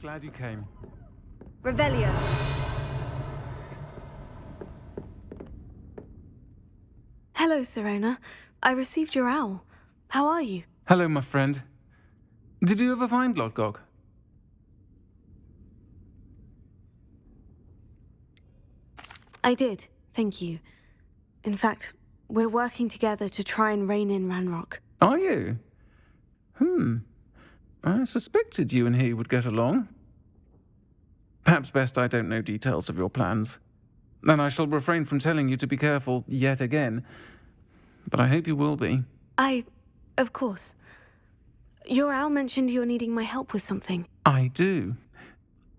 Glad you came. Revelio. Hello, Sirona. I received your owl. How are you? Hello, my friend. Did you ever find Lodgok? I did, thank you. In fact, we're working together to try and rein in Ranrock. Are you? I suspected you and he would get along. Perhaps best I don't know details of your plans. And I shall refrain from telling you to be careful yet again. But I hope you will be. Of course. Your owl mentioned you're needing my help with something. I do.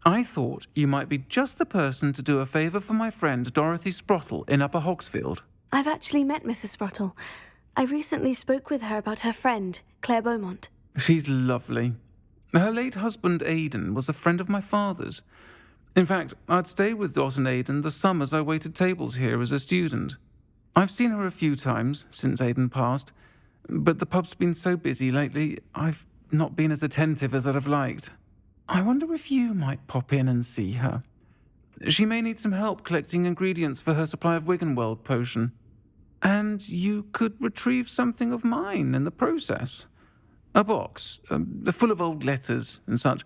I thought you might be just the person to do a favour for my friend Dorothy Sprottle in Upper Hogsfield. I've actually met Mrs. Sprottle. I recently spoke with her about her friend, Claire Beaumont. She's lovely. Her late husband Aidan was a friend of my father's. In fact, I'd stay with Dot and Aidan the summers I waited tables here as a student. I've seen her a few times since Aidan passed, but the pub's been so busy lately, I've not been as attentive as I'd have liked. I wonder if you might pop in and see her. She may need some help collecting ingredients for her supply of Wiggenweld potion. And you could retrieve something of mine in the process. A box, full of old letters and such.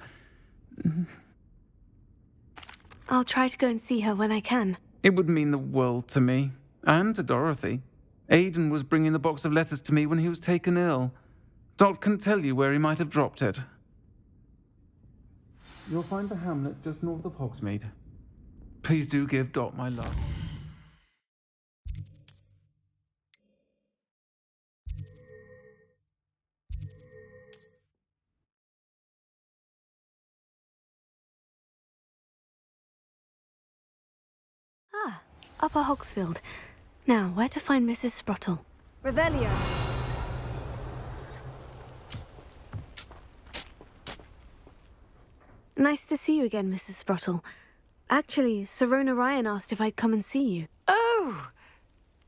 I'll try to go and see her when I can. It would mean the world to me, and to Dorothy. Aidan was bringing the box of letters to me when he was taken ill. Dot can tell you where he might have dropped it. You'll find the hamlet just north of Hogsmeade. Please do give Dot my love. Upper Hogsfield. Now, where to find Mrs. Sprottle? Revelio. Nice to see you again, Mrs. Sprottle. Actually, Sirona Ryan asked if I'd come and see you. Oh,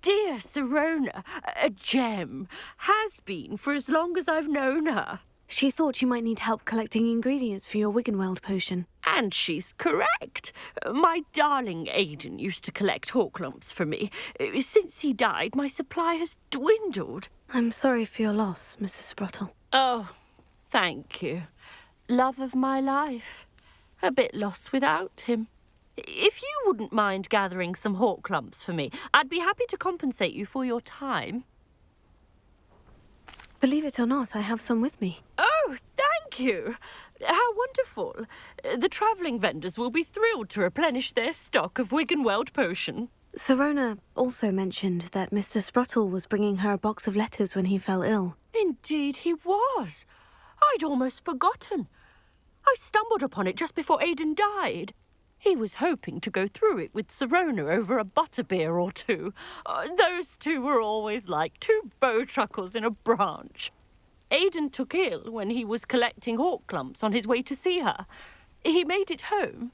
dear Sirona, a gem. Has been for as long as I've known her. She thought you might need help collecting ingredients for your Wiggenweld potion. And she's correct. My darling Aidan used to collect hawklumps for me. Since he died, my supply has dwindled. I'm sorry for your loss, Mrs. Sprottle. Oh, thank you. Love of my life. A bit lost without him. If you wouldn't mind gathering some hawklumps for me, I'd be happy to compensate you for your time. Believe it or not, I have some with me. Oh, thank you. How wonderful. The travelling vendors will be thrilled to replenish their stock of Wiggenweld potion. Sirona also mentioned that Mr. Sprottle was bringing her a box of letters when he fell ill. Indeed he was. I'd almost forgotten. I stumbled upon it just before Aidan died. He was hoping to go through it with Sirona over a butterbeer or two. Those two were always like two bowtruckles in a branch. Aidan took ill when he was collecting hawklumps on his way to see her. He made it home,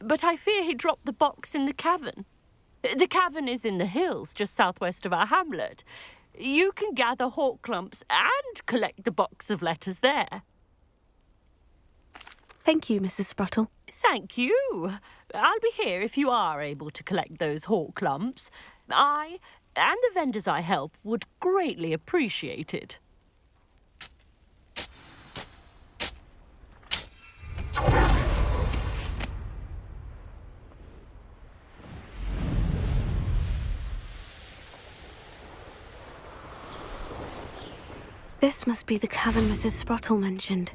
but I fear he dropped the box in the cavern. The cavern is in the hills just southwest of our hamlet. You can gather hawklumps and collect the box of letters there. Thank you, Mrs. Sprottle. Thank you. I'll be here if you are able to collect those hawklumps. I and the vendors I help would greatly appreciate it. This must be the cavern Mrs. Sprottle mentioned.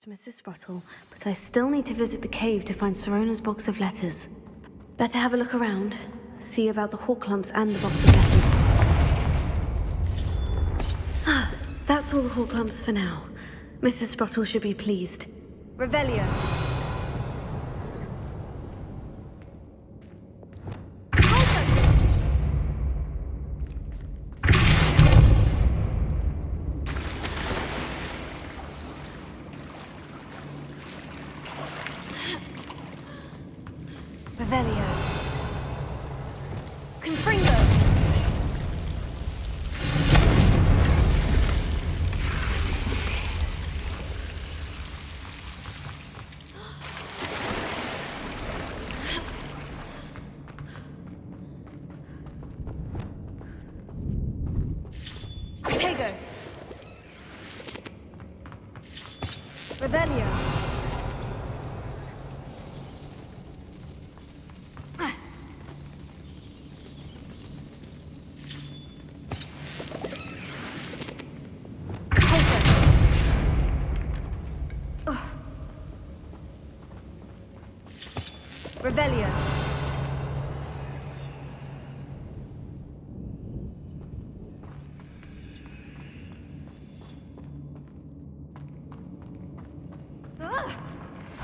Mrs. Sprottle, but I still need to visit the cave to find Sirona's box of letters. Better have a look around, see about the hawklumps and the box of letters. That's all the hawklumps for now. Mrs. Sprottle should be pleased. Revelio. Revelio. Revelio.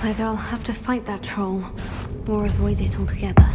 Either I'll have to fight that troll, or avoid it altogether.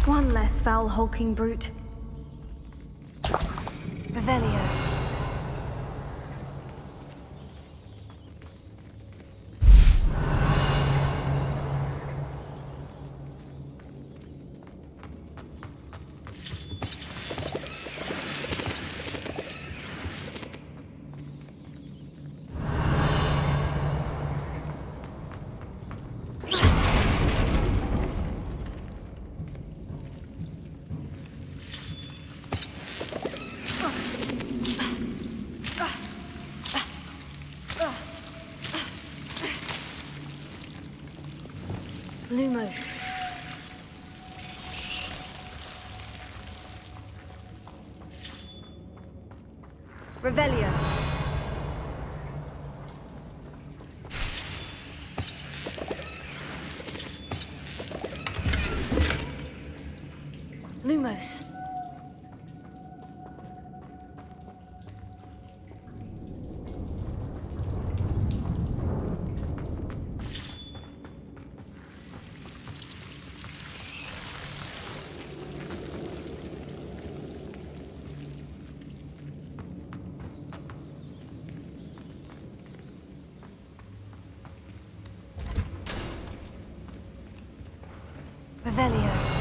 One less foul hulking brute. Revelio. Lumos. Revelio. Lumos. Revelio.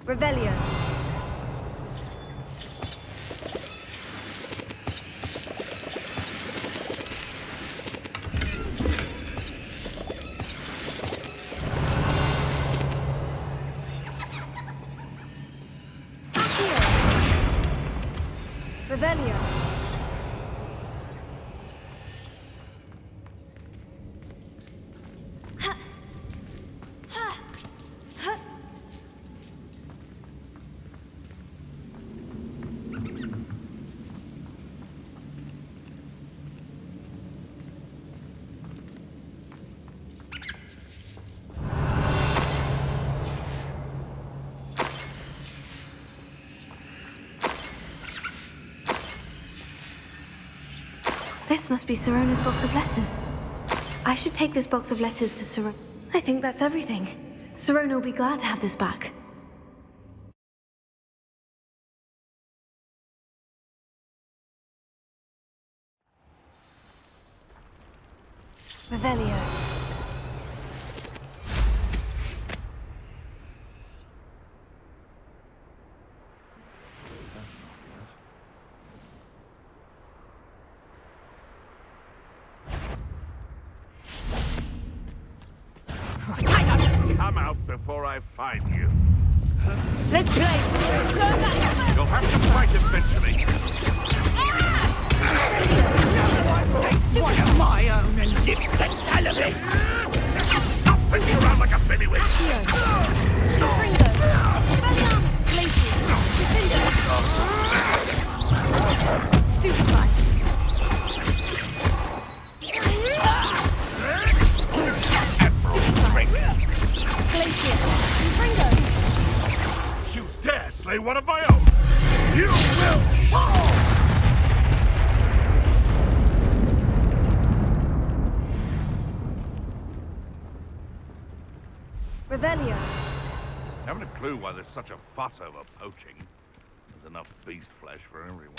Revelio. Revelio. This must be Sirona's box of letters. I should take this box of letters to Sirona. I think that's everything. Sirona will be glad to have this back. Revelio. Come out before I find you. Let's play. You'll have to fight eventually. Takes one of my own and lives to tell of it. Stop spinning around like a pennywig. Fringo. Glacius. Defender. Stupefy. Glacius. Fringo. You dare slay one of my own? You will fall! Revelio. Haven't a clue why there's such a fuss over poaching. There's enough beast flesh for everyone.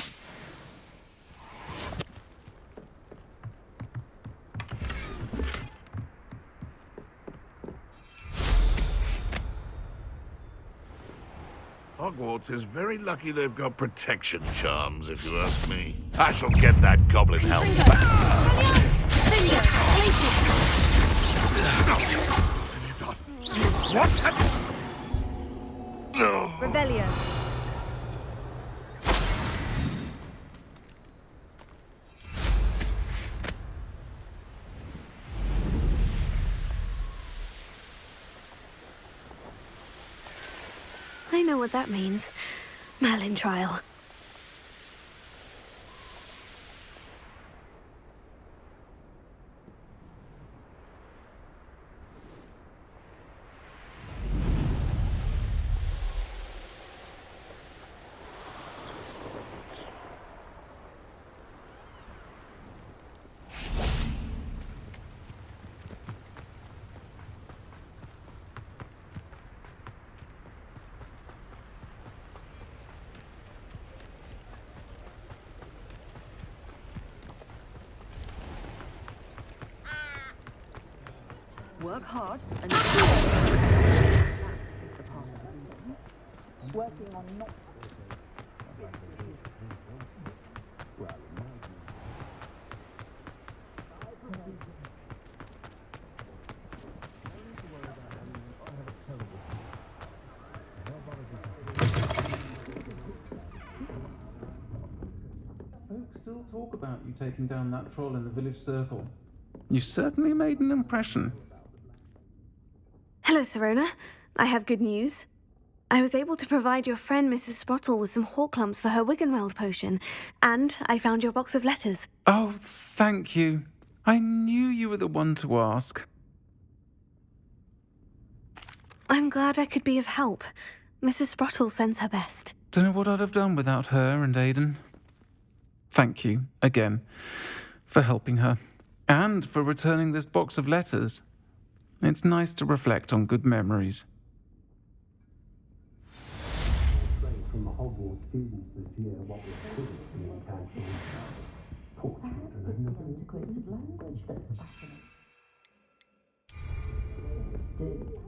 Hogwarts is very lucky they've got protection charms, if you ask me. I shall get that goblin help back. Defender. Glacius. What have you done? What? No. Revelio. I know what that means. Merlin trial. Work hard and working on not. Folks still talk about you taking down that troll in the village circle. You certainly made an impression. Hello, Sirona. I have good news. I was able to provide your friend Mrs. Sprottle with some Horklumps for her Wiggenweld potion, and I found your box of letters. Oh, thank you. I knew you were the one to ask. I'm glad I could be of help. Mrs. Sprottle sends her best. Don't know what I'd have done without her and Aidan. Thank you, again, for helping her, and for returning this box of letters. It's nice to reflect on good memories. From the Hogwarts students this year what was physically encountered. Poor children have nothing. Language that's fascinating.